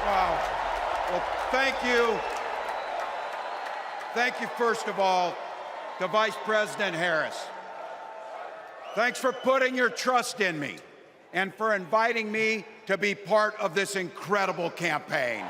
Wow. Well, thank you. Thank you, first of all, to Vice President Harris. Thanks for putting your trust in me and for inviting me to be part of this incredible campaign.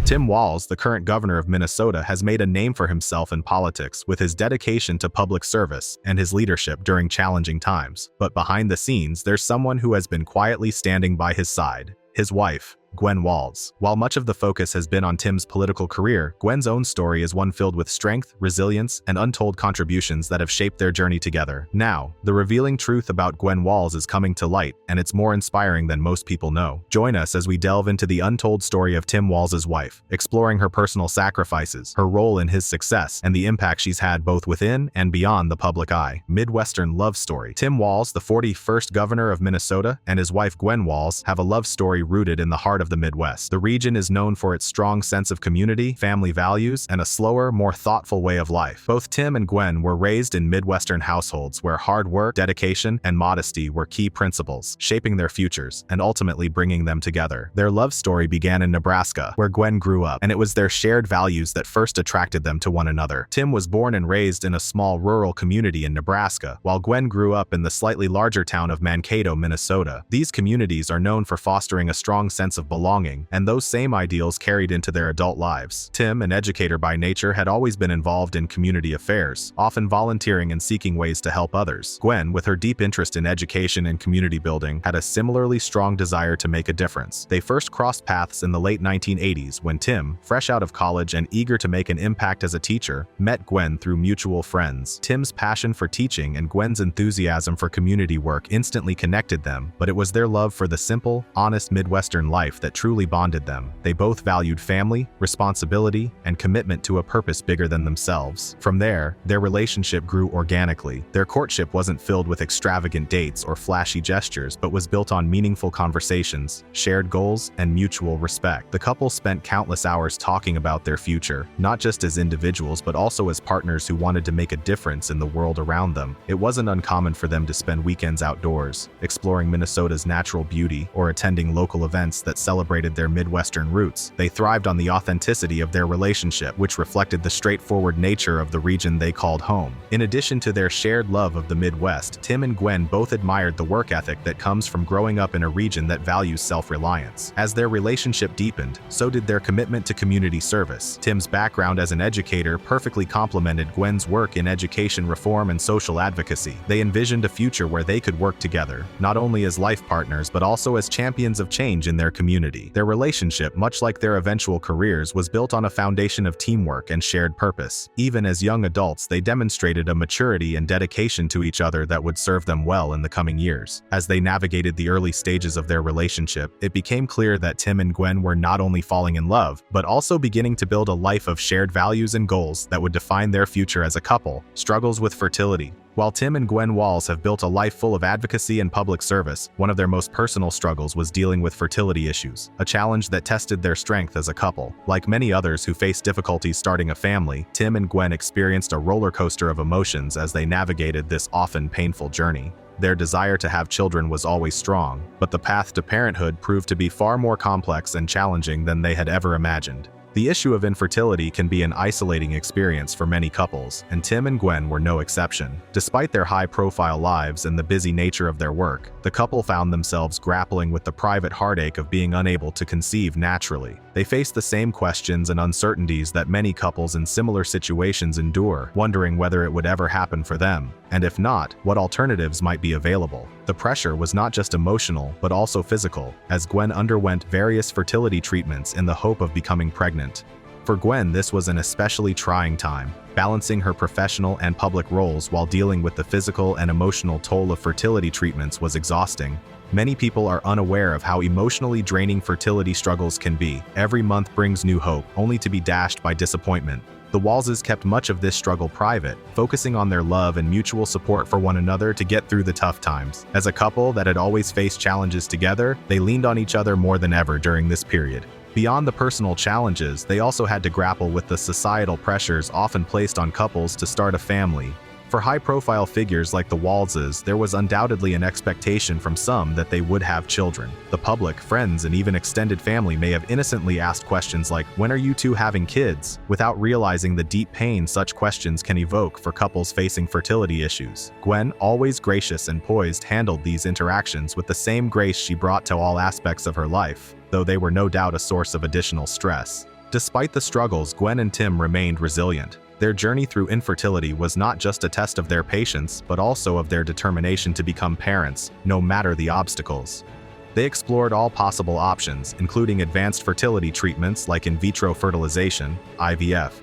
Tim Walz, the current governor of Minnesota, has made a name for himself in politics with his dedication to public service and his leadership during challenging times. But behind the scenes, there's someone who has been quietly standing by his side: his wife, Gwen Walz. While much of the focus has been on Tim's political career, Gwen's own story is one filled with strength, resilience, and untold contributions that have shaped their journey together. Now, the revealing truth about Gwen Walz is coming to light, and it's more inspiring than most people know. Join us as we delve into the untold story of Tim Walz's wife, exploring her personal sacrifices, her role in his success, and the impact she's had both within and beyond the public eye. Midwestern love story. Tim Walz, the 41st governor of Minnesota, and his wife Gwen Walz have a love story rooted in the heart of the Midwest. The region is known for its strong sense of community, family values, and a slower, more thoughtful way of life. Both Tim and Gwen were raised in Midwestern households where hard work, dedication, and modesty were key principles, shaping their futures and ultimately bringing them together. Their love story began in Nebraska, where Gwen grew up, and it was their shared values that first attracted them to one another. Tim was born and raised in a small rural community in Nebraska, while Gwen grew up in the slightly larger town of Mankato, Minnesota. These communities are known for fostering a strong sense of belonging, and those same ideals carried into their adult lives. Tim, an educator by nature, had always been involved in community affairs, often volunteering and seeking ways to help others. Gwen, with her deep interest in education and community building, had a similarly strong desire to make a difference. They first crossed paths in the late 1980s when Tim, fresh out of college and eager to make an impact as a teacher, met Gwen through mutual friends. Tim's passion for teaching and Gwen's enthusiasm for community work instantly connected them, but it was their love for the simple, honest Midwestern life that truly bonded them. They both valued family, responsibility, and commitment to a purpose bigger than themselves. From there, their relationship grew organically. Their courtship wasn't filled with extravagant dates or flashy gestures, but was built on meaningful conversations, shared goals, and mutual respect. The couple spent countless hours talking about their future, not just as individuals but also as partners who wanted to make a difference in the world around them. It wasn't uncommon for them to spend weekends outdoors, exploring Minnesota's natural beauty or attending local events that celebrated their Midwestern roots. They thrived on the authenticity of their relationship, which reflected the straightforward nature of the region they called home. In addition to their shared love of the Midwest, Tim and Gwen both admired the work ethic that comes from growing up in a region that values self-reliance. As their relationship deepened, so did their commitment to community service. Tim's background as an educator perfectly complemented Gwen's work in education reform and social advocacy. They envisioned a future where they could work together, not only as life partners but also as champions of change in their community. Their relationship, much like their eventual careers, was built on a foundation of teamwork and shared purpose. Even as young adults, they demonstrated a maturity and dedication to each other that would serve them well in the coming years. As they navigated the early stages of their relationship, it became clear that Tim and Gwen were not only falling in love, but also beginning to build a life of shared values and goals that would define their future as a couple. Struggles with fertility. While Tim and Gwen Walz have built a life full of advocacy and public service, one of their most personal struggles was dealing with fertility issues, a challenge that tested their strength as a couple. Like many others who face difficulties starting a family, Tim and Gwen experienced a roller coaster of emotions as they navigated this often painful journey. Their desire to have children was always strong, but the path to parenthood proved to be far more complex and challenging than they had ever imagined. The issue of infertility can be an isolating experience for many couples, and Tim and Gwen were no exception. Despite their high-profile lives and the busy nature of their work, the couple found themselves grappling with the private heartache of being unable to conceive naturally. They faced the same questions and uncertainties that many couples in similar situations endure, wondering whether it would ever happen for them, and if not, what alternatives might be available. The pressure was not just emotional, but also physical, as Gwen underwent various fertility treatments in the hope of becoming pregnant. For Gwen, this was an especially trying time, balancing her professional and public roles while dealing with the physical and emotional toll of fertility treatments was exhausting. Many people are unaware of how emotionally draining fertility struggles can be. Every month brings new hope, only to be dashed by disappointment. The Walzes kept much of this struggle private, focusing on their love and mutual support for one another to get through the tough times. As a couple that had always faced challenges together, they leaned on each other more than ever during this period. Beyond the personal challenges, they also had to grapple with the societal pressures often placed on couples to start a family. For high-profile figures like the Walzes, there was undoubtedly an expectation from some that they would have children. The public, friends, and even extended family may have innocently asked questions like, "When are you two having kids?" without realizing the deep pain such questions can evoke for couples facing fertility issues. Gwen, always gracious and poised, handled these interactions with the same grace she brought to all aspects of her life, though they were no doubt a source of additional stress. Despite the struggles, Gwen and Tim remained resilient. Their journey through infertility was not just a test of their patience, but also of their determination to become parents, no matter the obstacles. They explored all possible options, including advanced fertility treatments like in vitro fertilization, IVF.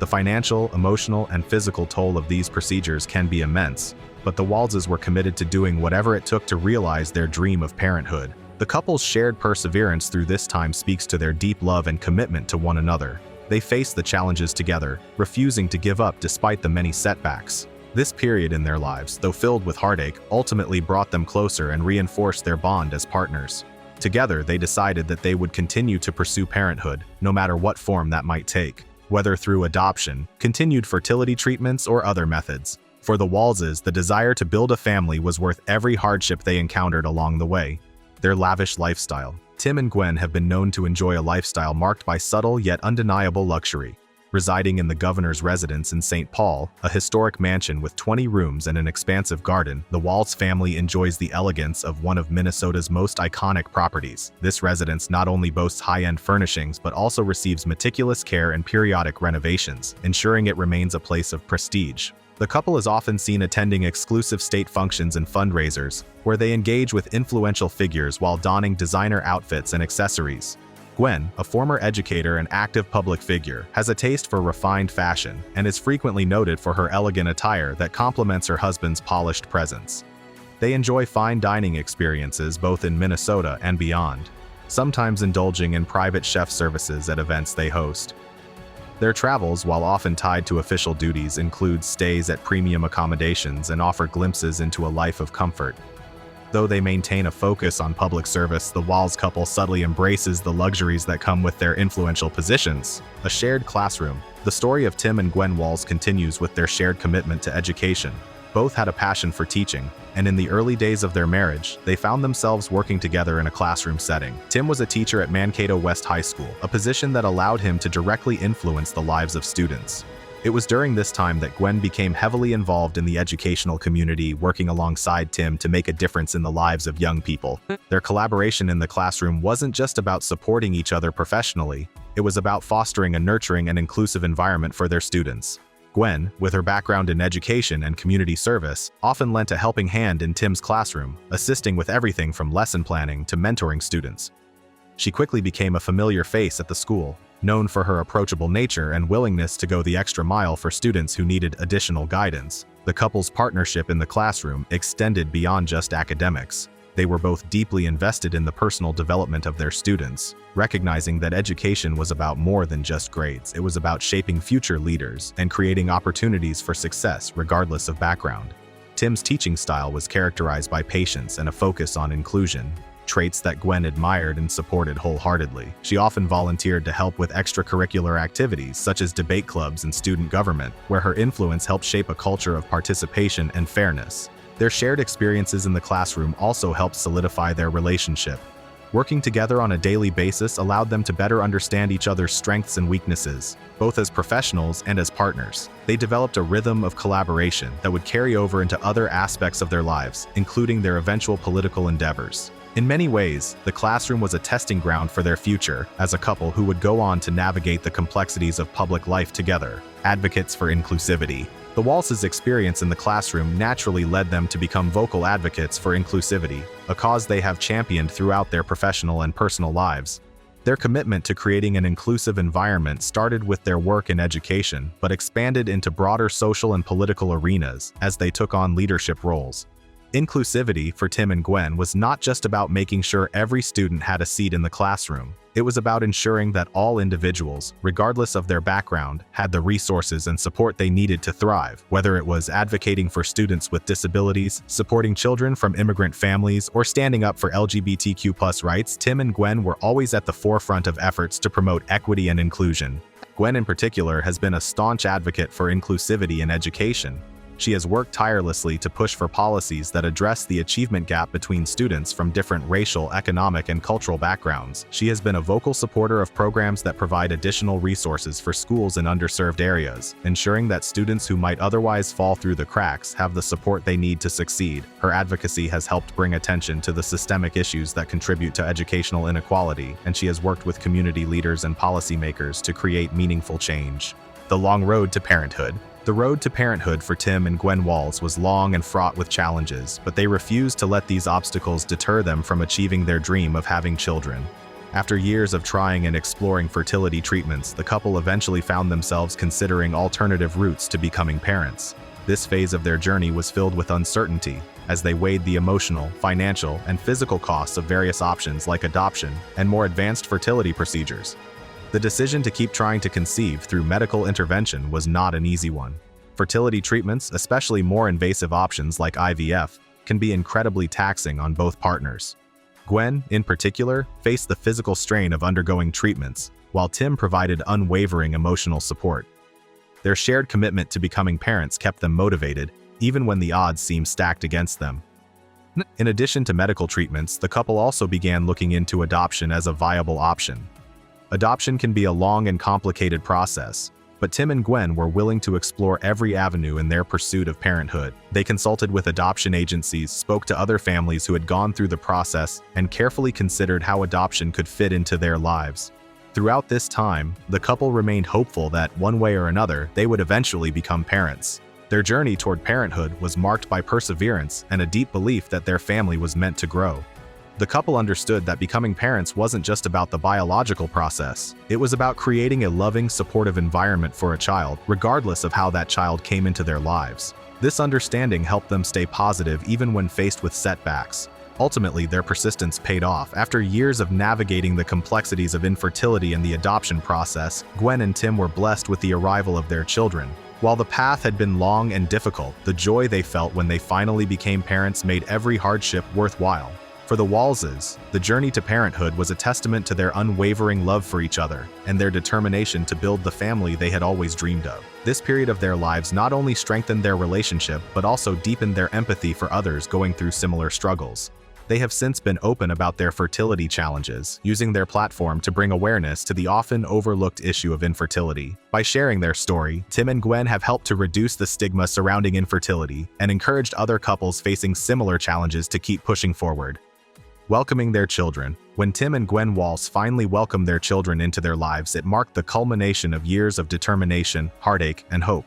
The financial, emotional, and physical toll of these procedures can be immense, but the Walzes were committed to doing whatever it took to realize their dream of parenthood. The couple's shared perseverance through this time speaks to their deep love and commitment to one another. They faced the challenges together, refusing to give up despite the many setbacks. This period in their lives, though filled with heartache, ultimately brought them closer and reinforced their bond as partners. Together, they decided that they would continue to pursue parenthood, no matter what form that might take, whether through adoption, continued fertility treatments, or other methods. For the Walzes, the desire to build a family was worth every hardship they encountered along the way. Their lavish lifestyle. Tim and Gwen have been known to enjoy a lifestyle marked by subtle yet undeniable luxury. Residing in the governor's residence in St. Paul, a historic mansion with 20 rooms and an expansive garden, the Walz family enjoys the elegance of one of Minnesota's most iconic properties. This residence not only boasts high-end furnishings but also receives meticulous care and periodic renovations, ensuring it remains a place of prestige. The couple is often seen attending exclusive state functions and fundraisers, where they engage with influential figures while donning designer outfits and accessories. Gwen, a former educator and active public figure, has a taste for refined fashion and is frequently noted for her elegant attire that complements her husband's polished presence. They enjoy fine dining experiences both in Minnesota and beyond, sometimes indulging in private chef services at events they host. Their travels, while often tied to official duties, include stays at premium accommodations and offer glimpses into a life of comfort. Though they maintain a focus on public service, the Walz couple subtly embraces the luxuries that come with their influential positions. A shared classroom. The story of Tim and Gwen Walz continues with their shared commitment to education. Both had a passion for teaching, and in the early days of their marriage, they found themselves working together in a classroom setting. Tim was a teacher at Mankato West High School, a position that allowed him to directly influence the lives of students. It was during this time that Gwen became heavily involved in the educational community, working alongside Tim to make a difference in the lives of young people. Their collaboration in the classroom wasn't just about supporting each other professionally, it was about fostering a nurturing and inclusive environment for their students. Gwen, with her background in education and community service, often lent a helping hand in Tim's classroom, assisting with everything from lesson planning to mentoring students. She quickly became a familiar face at the school, known for her approachable nature and willingness to go the extra mile for students who needed additional guidance. The couple's partnership in the classroom extended beyond just academics. They were both deeply invested in the personal development of their students, recognizing that education was about more than just grades. It was about shaping future leaders and creating opportunities for success regardless of background. Tim's teaching style was characterized by patience and a focus on inclusion, traits that Gwen admired and supported wholeheartedly. She often volunteered to help with extracurricular activities such as debate clubs and student government, where her influence helped shape a culture of participation and fairness. Their shared experiences in the classroom also helped solidify their relationship. Working together on a daily basis allowed them to better understand each other's strengths and weaknesses, both as professionals and as partners. They developed a rhythm of collaboration that would carry over into other aspects of their lives, including their eventual political endeavors. In many ways, the classroom was a testing ground for their future as a couple who would go on to navigate the complexities of public life together. Advocates for inclusivity. The Walz's experience in the classroom naturally led them to become vocal advocates for inclusivity, a cause they have championed throughout their professional and personal lives. Their commitment to creating an inclusive environment started with their work in education, but expanded into broader social and political arenas as they took on leadership roles. Inclusivity for Tim and Gwen was not just about making sure every student had a seat in the classroom. It was about ensuring that all individuals, regardless of their background, had the resources and support they needed to thrive. Whether it was advocating for students with disabilities, supporting children from immigrant families, or standing up for LGBTQ+ rights, Tim and Gwen were always at the forefront of efforts to promote equity and inclusion. Gwen in particular has been a staunch advocate for inclusivity in education. She has worked tirelessly to push for policies that address the achievement gap between students from different racial, economic, and cultural backgrounds. She has been a vocal supporter of programs that provide additional resources for schools in underserved areas, ensuring that students who might otherwise fall through the cracks have the support they need to succeed. Her advocacy has helped bring attention to the systemic issues that contribute to educational inequality, and she has worked with community leaders and policymakers to create meaningful change. The long road to parenthood. The road to parenthood for Tim and Gwen Walz was long and fraught with challenges, but they refused to let these obstacles deter them from achieving their dream of having children. After years of trying and exploring fertility treatments, the couple eventually found themselves considering alternative routes to becoming parents. This phase of their journey was filled with uncertainty, as they weighed the emotional, financial, and physical costs of various options like adoption and more advanced fertility procedures. The decision to keep trying to conceive through medical intervention was not an easy one. Fertility treatments, especially more invasive options like IVF, can be incredibly taxing on both partners. Gwen, in particular, faced the physical strain of undergoing treatments, while Tim provided unwavering emotional support. Their shared commitment to becoming parents kept them motivated, even when the odds seemed stacked against them. In addition to medical treatments, the couple also began looking into adoption as a viable option. Adoption can be a long and complicated process, but Tim and Gwen were willing to explore every avenue in their pursuit of parenthood. They consulted with adoption agencies, spoke to other families who had gone through the process, and carefully considered how adoption could fit into their lives. Throughout this time, the couple remained hopeful that, one way or another, they would eventually become parents. Their journey toward parenthood was marked by perseverance and a deep belief that their family was meant to grow. The couple understood that becoming parents wasn't just about the biological process. It was about creating a loving, supportive environment for a child, regardless of how that child came into their lives. This understanding helped them stay positive even when faced with setbacks. Ultimately, their persistence paid off. After years of navigating the complexities of infertility and the adoption process, Gwen and Tim were blessed with the arrival of their children. While the path had been long and difficult, the joy they felt when they finally became parents made every hardship worthwhile. For the Walzes, the journey to parenthood was a testament to their unwavering love for each other and their determination to build the family they had always dreamed of. This period of their lives not only strengthened their relationship but also deepened their empathy for others going through similar struggles. They have since been open about their fertility challenges, using their platform to bring awareness to the often overlooked issue of infertility. By sharing their story, Tim and Gwen have helped to reduce the stigma surrounding infertility and encouraged other couples facing similar challenges to keep pushing forward. Welcoming their children. When Tim and Gwen Walz finally welcomed their children into their lives, it marked the culmination of years of determination, heartache, and hope.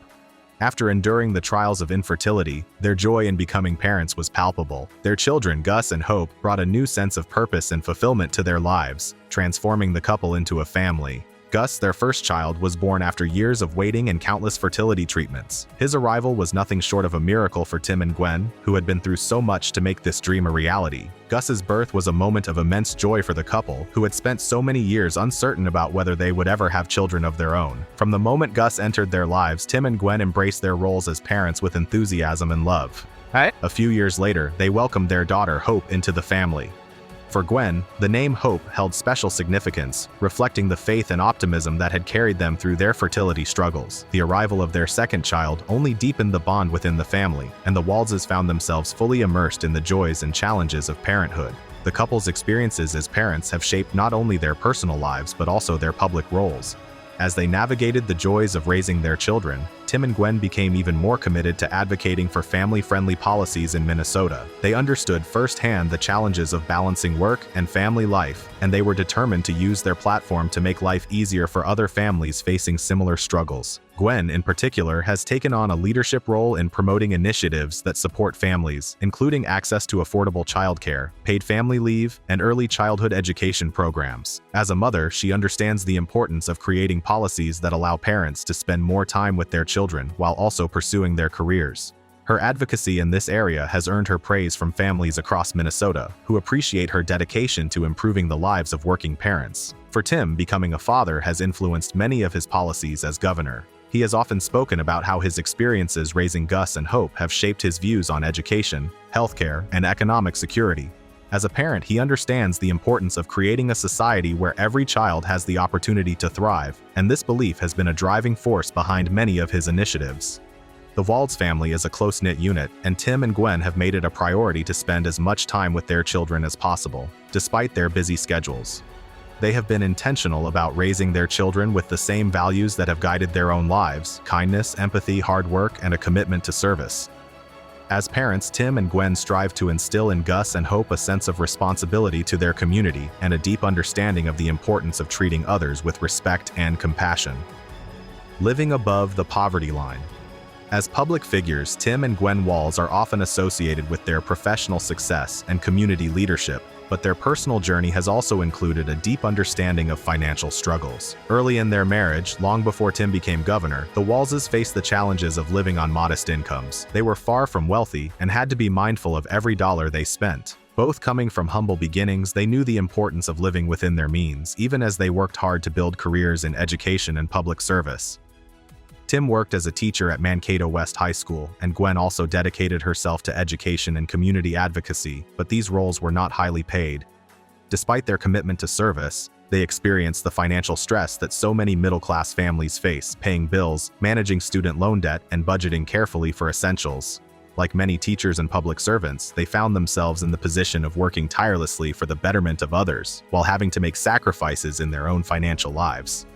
After enduring the trials of infertility, their joy in becoming parents was palpable. Their children, Gus and Hope, brought a new sense of purpose and fulfillment to their lives, transforming the couple into a family. Gus, their first child, was born after years of waiting and countless fertility treatments. His arrival was nothing short of a miracle for Tim and Gwen, who had been through so much to make this dream a reality. Gus's birth was a moment of immense joy for the couple, who had spent so many years uncertain about whether they would ever have children of their own. From the moment Gus entered their lives, Tim and Gwen embraced their roles as parents with enthusiasm and love. A few years later, they welcomed their daughter, Hope, into the family. For Gwen, the name Hope held special significance, reflecting the faith and optimism that had carried them through their fertility struggles. The arrival of their second child only deepened the bond within the family, and the Walzes found themselves fully immersed in the joys and challenges of parenthood. The couple's experiences as parents have shaped not only their personal lives but also their public roles. As they navigated the joys of raising their children, Tim and Gwen became even more committed to advocating for family-friendly policies in Minnesota. They understood firsthand the challenges of balancing work and family life, and they were determined to use their platform to make life easier for other families facing similar struggles. Gwen, in particular, has taken on a leadership role in promoting initiatives that support families, including access to affordable childcare, paid family leave, and early childhood education programs. As a mother, she understands the importance of creating policies that allow parents to spend more time with their children while also pursuing their careers. Her advocacy in this area has earned her praise from families across Minnesota, who appreciate her dedication to improving the lives of working parents. For Tim, becoming a father has influenced many of his policies as governor. He has often spoken about how his experiences raising Gus and Hope have shaped his views on education, healthcare, and economic security. As a parent, he understands the importance of creating a society where every child has the opportunity to thrive, and this belief has been a driving force behind many of his initiatives. The Walz family is a close-knit unit, and Tim and Gwen have made it a priority to spend as much time with their children as possible, despite their busy schedules. They have been intentional about raising their children with the same values that have guided their own lives: kindness, empathy, hard work, and a commitment to service. As parents, Tim and Gwen strive to instill in Gus and Hope a sense of responsibility to their community and a deep understanding of the importance of treating others with respect and compassion. Living above the poverty line. As public figures, Tim and Gwen Walz are often associated with their professional success and community leadership, but their personal journey has also included a deep understanding of financial struggles. Early in their marriage, long before Tim became governor, the Walzes faced the challenges of living on modest incomes. They were far from wealthy and had to be mindful of every dollar they spent. Both coming from humble beginnings, they knew the importance of living within their means, even as they worked hard to build careers in education and public service. Tim worked as a teacher at Mankato West High School, and Gwen also dedicated herself to education and community advocacy, but these roles were not highly paid. Despite their commitment to service, they experienced the financial stress that so many middle-class families face, paying bills, managing student loan debt, and budgeting carefully for essentials. Like many teachers and public servants, they found themselves in the position of working tirelessly for the betterment of others, while having to make sacrifices in their own financial lives.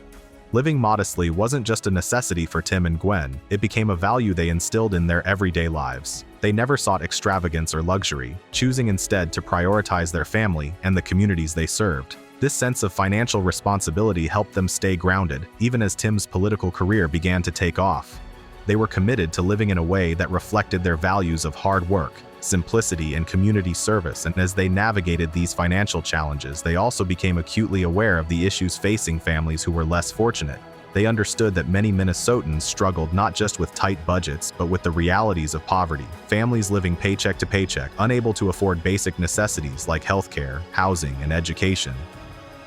Living modestly wasn't just a necessity for Tim and Gwen, it became a value they instilled in their everyday lives. They never sought extravagance or luxury, choosing instead to prioritize their family and the communities they served. This sense of financial responsibility helped them stay grounded, even as Tim's political career began to take off. They were committed to living in a way that reflected their values of hard work, simplicity, and community service, and as they navigated these financial challenges, they also became acutely aware of the issues facing families who were less fortunate. They understood that many Minnesotans struggled not just with tight budgets, but with the realities of poverty, families living paycheck to paycheck, unable to afford basic necessities like healthcare, housing, and education.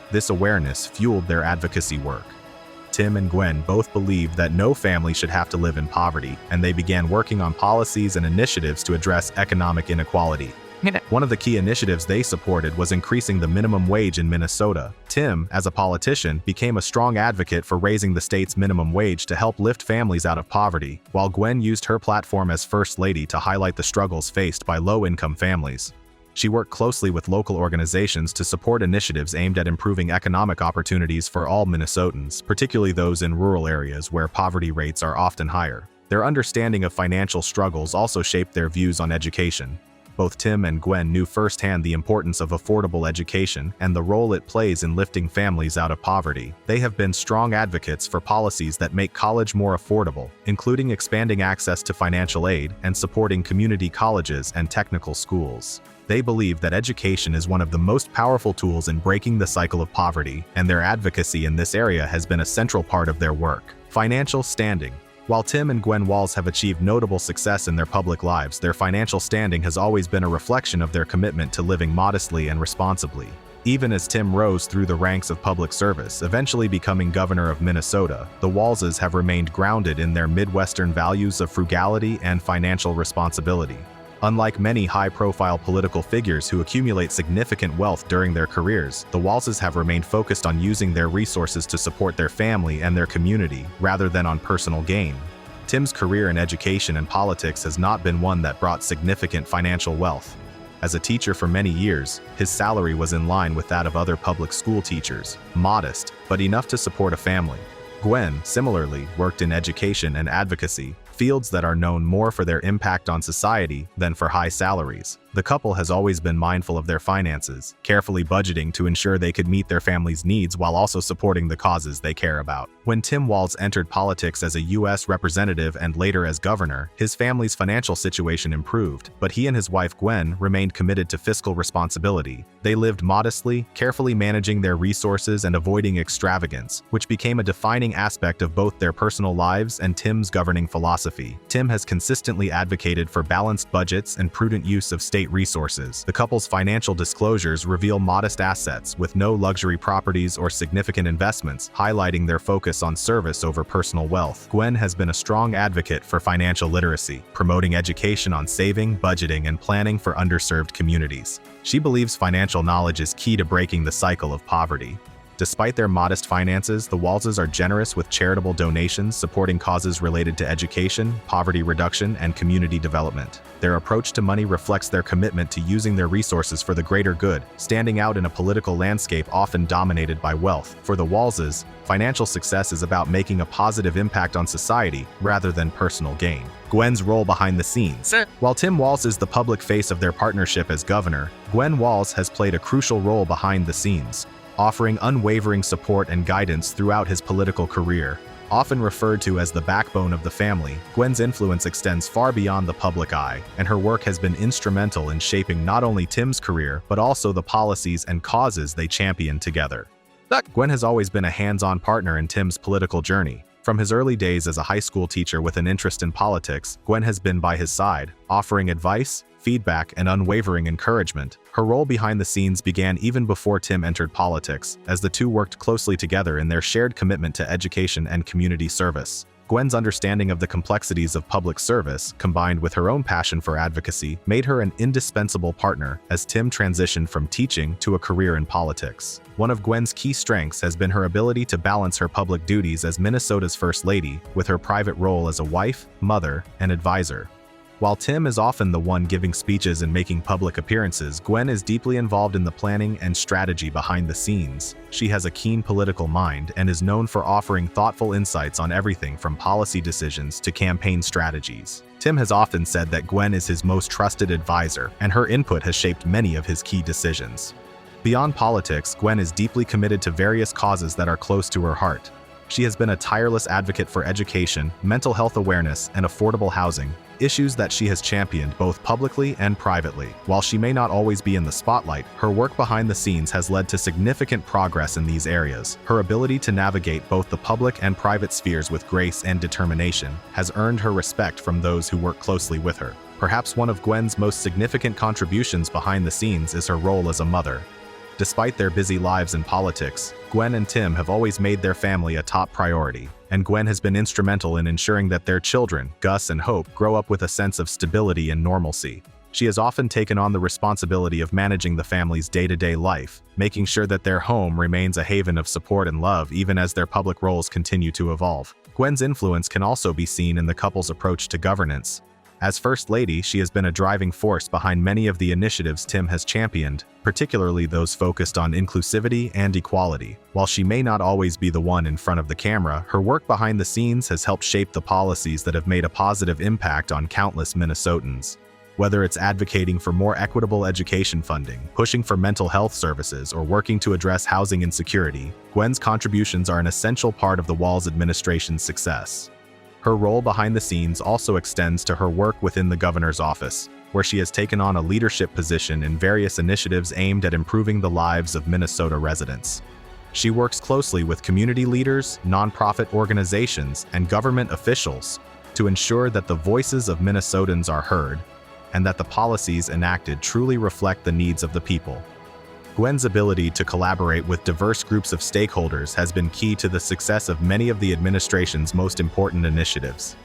This awareness fueled their advocacy work. Tim and Gwen both believed that no family should have to live in poverty, and they began working on policies and initiatives to address economic inequality. One of the key initiatives they supported was increasing the minimum wage in Minnesota. Tim, as a politician, became a strong advocate for raising the state's minimum wage to help lift families out of poverty, while Gwen used her platform as First Lady to highlight the struggles faced by low-income families. She worked closely with local organizations to support initiatives aimed at improving economic opportunities for all Minnesotans, particularly those in rural areas where poverty rates are often higher. Their understanding of financial struggles also shaped their views on education. Both Tim and Gwen knew firsthand the importance of affordable education and the role it plays in lifting families out of poverty. They have been strong advocates for policies that make college more affordable, including expanding access to financial aid and supporting community colleges and technical schools. They believe that education is one of the most powerful tools in breaking the cycle of poverty, and their advocacy in this area has been a central part of their work. Financial standing. While Tim and Gwen Walz have achieved notable success in their public lives, their financial standing has always been a reflection of their commitment to living modestly and responsibly. Even as Tim rose through the ranks of public service, eventually becoming governor of Minnesota, the Walzes have remained grounded in their Midwestern values of frugality and financial responsibility. Unlike many high-profile political figures who accumulate significant wealth during their careers, the Walzes have remained focused on using their resources to support their family and their community, rather than on personal gain. Tim's career in education and politics has not been one that brought significant financial wealth. As a teacher for many years, his salary was in line with that of other public school teachers, modest, but enough to support a family. Gwen, similarly, worked in education and advocacy, fields that are known more for their impact on society than for high salaries. The couple has always been mindful of their finances, carefully budgeting to ensure they could meet their family's needs while also supporting the causes they care about. When Tim Walz entered politics as a U.S. representative and later as governor, his family's financial situation improved, but he and his wife Gwen remained committed to fiscal responsibility. They lived modestly, carefully managing their resources and avoiding extravagance, which became a defining aspect of both their personal lives and Tim's governing philosophy. Tim has consistently advocated for balanced budgets and prudent use of state resources. The couple's financial disclosures reveal modest assets with no luxury properties or significant investments, highlighting their focus on service over personal wealth. Gwen has been a strong advocate for financial literacy, promoting education on saving, budgeting, and planning for underserved communities. She believes financial knowledge is key to breaking the cycle of poverty. Despite their modest finances, the Walzes are generous with charitable donations supporting causes related to education, poverty reduction, and community development. Their approach to money reflects their commitment to using their resources for the greater good, standing out in a political landscape often dominated by wealth. For the Walzes, financial success is about making a positive impact on society rather than personal gain. Gwen's role behind the scenes. While Tim Walz is the public face of their partnership as governor, Gwen Walz has played a crucial role behind the scenes, offering unwavering support and guidance throughout his political career. Often referred to as the backbone of the family, Gwen's influence extends far beyond the public eye, and her work has been instrumental in shaping not only Tim's career, but also the policies and causes they champion together. Gwen has always been a hands-on partner in Tim's political journey. From his early days as a high school teacher with an interest in politics, Gwen has been by his side, offering advice, feedback, and unwavering encouragement. Her role behind the scenes began even before Tim entered politics, as the two worked closely together in their shared commitment to education and community service. Gwen's understanding of the complexities of public service, combined with her own passion for advocacy, made her an indispensable partner as Tim transitioned from teaching to a career in politics. One of Gwen's key strengths has been her ability to balance her public duties as Minnesota's First Lady with her private role as a wife, mother, and advisor. While Tim is often the one giving speeches and making public appearances, Gwen is deeply involved in the planning and strategy behind the scenes. She has a keen political mind and is known for offering thoughtful insights on everything from policy decisions to campaign strategies. Tim has often said that Gwen is his most trusted advisor, and her input has shaped many of his key decisions. Beyond politics, Gwen is deeply committed to various causes that are close to her heart. She has been a tireless advocate for education, mental health awareness, and affordable housing, issues that she has championed both publicly and privately. While she may not always be in the spotlight, her work behind the scenes has led to significant progress in these areas. Her ability to navigate both the public and private spheres with grace and determination has earned her respect from those who work closely with her. Perhaps one of Gwen's most significant contributions behind the scenes is her role as a mother. Despite their busy lives in politics, Gwen and Tim have always made their family a top priority, and Gwen has been instrumental in ensuring that their children, Gus and Hope, grow up with a sense of stability and normalcy. She has often taken on the responsibility of managing the family's day-to-day life, making sure that their home remains a haven of support and love even as their public roles continue to evolve. Gwen's influence can also be seen in the couple's approach to governance. As First Lady, she has been a driving force behind many of the initiatives Tim has championed, particularly those focused on inclusivity and equality. While she may not always be the one in front of the camera, her work behind the scenes has helped shape the policies that have made a positive impact on countless Minnesotans. Whether it's advocating for more equitable education funding, pushing for mental health services, or working to address housing insecurity, Gwen's contributions are an essential part of the Walz administration's success. Her role behind the scenes also extends to her work within the governor's office, where she has taken on a leadership position in various initiatives aimed at improving the lives of Minnesota residents. She works closely with community leaders, nonprofit organizations, and government officials to ensure that the voices of Minnesotans are heard and that the policies enacted truly reflect the needs of the people. Gwen's ability to collaborate with diverse groups of stakeholders has been key to the success of many of the administration's most important initiatives.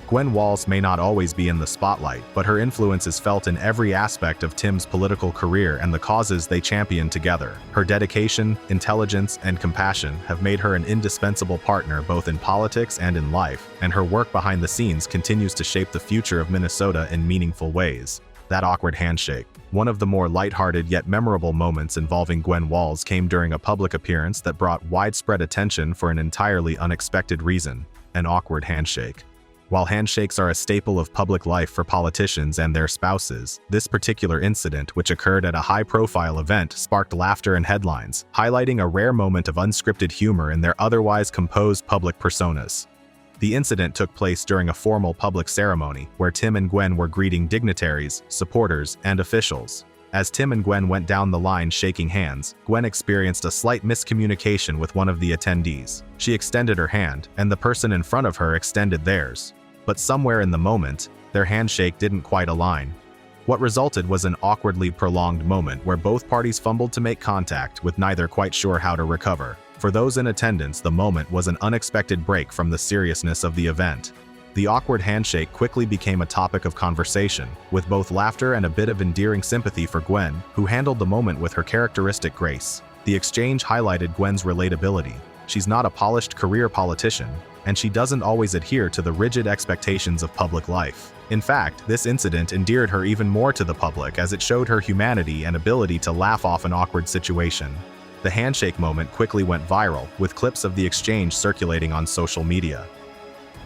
Gwen Walz may not always be in the spotlight, but her influence is felt in every aspect of Tim's political career and the causes they champion together. Her dedication, intelligence, and compassion have made her an indispensable partner both in politics and in life, and her work behind the scenes continues to shape the future of Minnesota in meaningful ways. That awkward handshake. One of the more lighthearted yet memorable moments involving Gwen Walz came during a public appearance that brought widespread attention for an entirely unexpected reason: an awkward handshake. While handshakes are a staple of public life for politicians and their spouses, this particular incident, which occurred at a high-profile event, sparked laughter and headlines, highlighting a rare moment of unscripted humor in their otherwise composed public personas. The incident took place during a formal public ceremony where Tim and Gwen were greeting dignitaries, supporters, and officials. As Tim and Gwen went down the line shaking hands, Gwen experienced a slight miscommunication with one of the attendees. She extended her hand, and the person in front of her extended theirs. But somewhere in the moment, their handshake didn't quite align. What resulted was an awkwardly prolonged moment where both parties fumbled to make contact, with neither quite sure how to recover. For those in attendance, the moment was an unexpected break from the seriousness of the event. The awkward handshake quickly became a topic of conversation, with both laughter and a bit of endearing sympathy for Gwen, who handled the moment with her characteristic grace. The exchange highlighted Gwen's relatability. She's not a polished career politician, and she doesn't always adhere to the rigid expectations of public life. In fact, this incident endeared her even more to the public as it showed her humanity and ability to laugh off an awkward situation. The handshake moment quickly went viral, with clips of the exchange circulating on social media.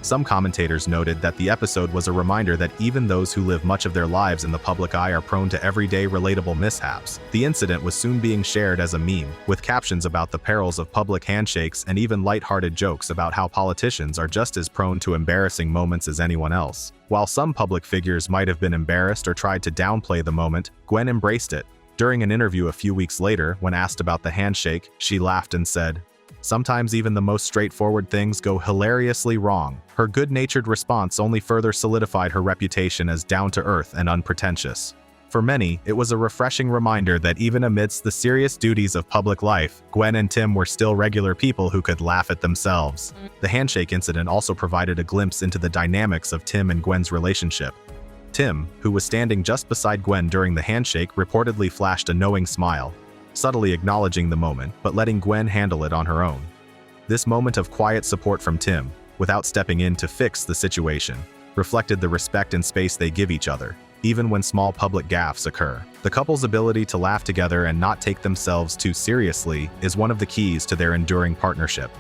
Some commentators noted that the episode was a reminder that even those who live much of their lives in the public eye are prone to everyday relatable mishaps. The incident was soon being shared as a meme, with captions about the perils of public handshakes and even light-hearted jokes about how politicians are just as prone to embarrassing moments as anyone else. While some public figures might have been embarrassed or tried to downplay the moment, Gwen embraced it. During an interview a few weeks later, when asked about the handshake, she laughed and said, "Sometimes even the most straightforward things go hilariously wrong." Her good-natured response only further solidified her reputation as down-to-earth and unpretentious. For many, it was a refreshing reminder that even amidst the serious duties of public life, Gwen and Tim were still regular people who could laugh at themselves. The handshake incident also provided a glimpse into the dynamics of Tim and Gwen's relationship. Tim, who was standing just beside Gwen during the handshake, reportedly flashed a knowing smile, subtly acknowledging the moment, but letting Gwen handle it on her own. This moment of quiet support from Tim, without stepping in to fix the situation, reflected the respect and space they give each other, even when small public gaffes occur. The couple's ability to laugh together and not take themselves too seriously is one of the keys to their enduring partnership.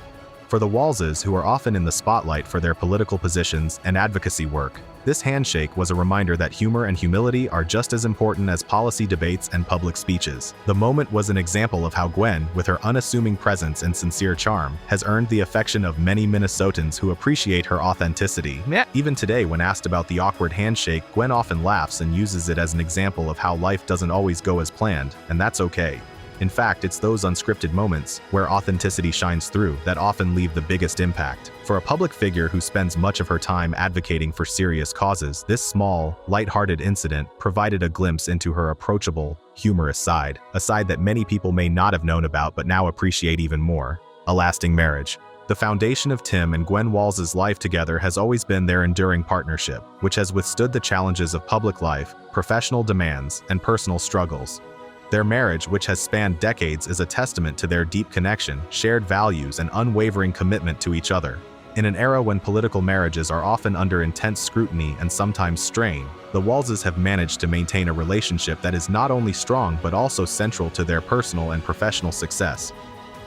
For the Walzes, who are often in the spotlight for their political positions and advocacy work, this handshake was a reminder that humor and humility are just as important as policy debates and public speeches. The moment was an example of how Gwen, with her unassuming presence and sincere charm, has earned the affection of many Minnesotans who appreciate her authenticity. Even today, when asked about the awkward handshake, Gwen often laughs and uses it as an example of how life doesn't always go as planned, and that's okay. In fact, it's those unscripted moments, where authenticity shines through, that often leave the biggest impact. For a public figure who spends much of her time advocating for serious causes, this small, light-hearted incident provided a glimpse into her approachable, humorous side, a side that many people may not have known about but now appreciate even more. A lasting marriage. The foundation of Tim and Gwen Walz's life together has always been their enduring partnership, which has withstood the challenges of public life, professional demands, and personal struggles. Their marriage, which has spanned decades, is a testament to their deep connection, shared values, and unwavering commitment to each other. In an era when political marriages are often under intense scrutiny and sometimes strain, the Walzes have managed to maintain a relationship that is not only strong but also central to their personal and professional success.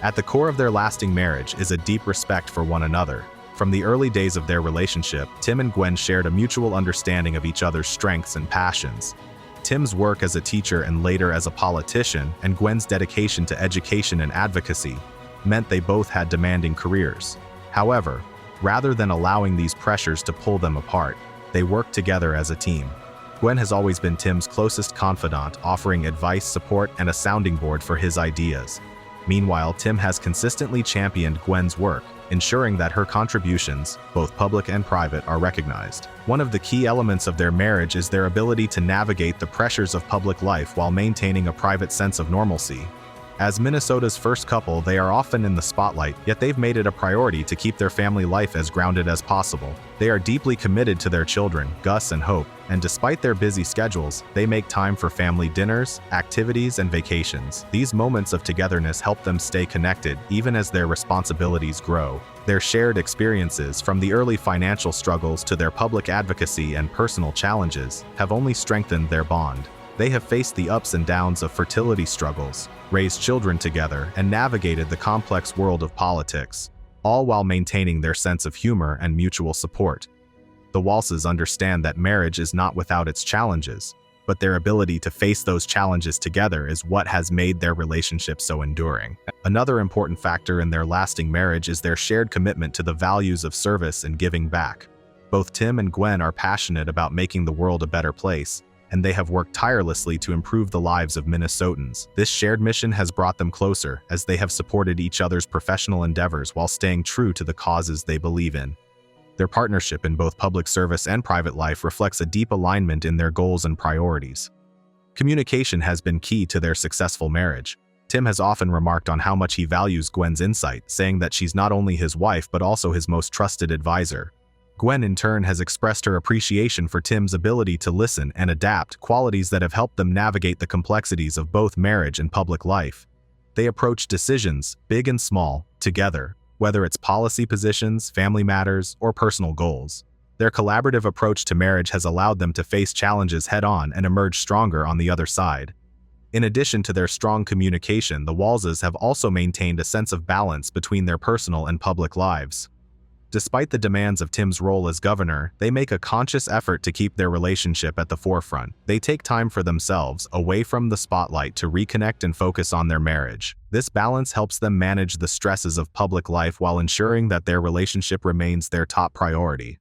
At the core of their lasting marriage is a deep respect for one another. From the early days of their relationship, Tim and Gwen shared a mutual understanding of each other's strengths and passions. Tim's work as a teacher and later as a politician, and Gwen's dedication to education and advocacy, meant they both had demanding careers. However, rather than allowing these pressures to pull them apart, they worked together as a team. Gwen has always been Tim's closest confidant, offering advice, support, and a sounding board for his ideas. Meanwhile, Tim has consistently championed Gwen's work, ensuring that her contributions, both public and private, are recognized. One of the key elements of their marriage is their ability to navigate the pressures of public life while maintaining a private sense of normalcy. As Minnesota's first couple, they are often in the spotlight, yet they've made it a priority to keep their family life as grounded as possible. They are deeply committed to their children, Gus and Hope, and despite their busy schedules, they make time for family dinners, activities, and vacations. These moments of togetherness help them stay connected even as their responsibilities grow. Their shared experiences, from the early financial struggles to their public advocacy and personal challenges, have only strengthened their bond. They have faced the ups and downs of fertility struggles, raised children together, and navigated the complex world of politics, all while maintaining their sense of humor and mutual support. The Walzes understand that marriage is not without its challenges, but their ability to face those challenges together is what has made their relationship so enduring. Another important factor in their lasting marriage is their shared commitment to the values of service and giving back. Both Tim and Gwen are passionate about making the world a better place, and they have worked tirelessly to improve the lives of Minnesotans. This shared mission has brought them closer, as they have supported each other's professional endeavors while staying true to the causes they believe in. Their partnership in both public service and private life reflects a deep alignment in their goals and priorities. Communication has been key to their successful marriage. Tim has often remarked on how much he values Gwen's insight, saying that she's not only his wife but also his most trusted advisor. Gwen, in turn, has expressed her appreciation for Tim's ability to listen and adapt, qualities that have helped them navigate the complexities of both marriage and public life. They approach decisions, big and small, together, whether it's policy positions, family matters, or personal goals. Their collaborative approach to marriage has allowed them to face challenges head-on and emerge stronger on the other side. In addition to their strong communication, the Walzes have also maintained a sense of balance between their personal and public lives. Despite the demands of Tim's role as governor, they make a conscious effort to keep their relationship at the forefront. They take time for themselves, away from the spotlight, to reconnect and focus on their marriage. This balance helps them manage the stresses of public life while ensuring that their relationship remains their top priority.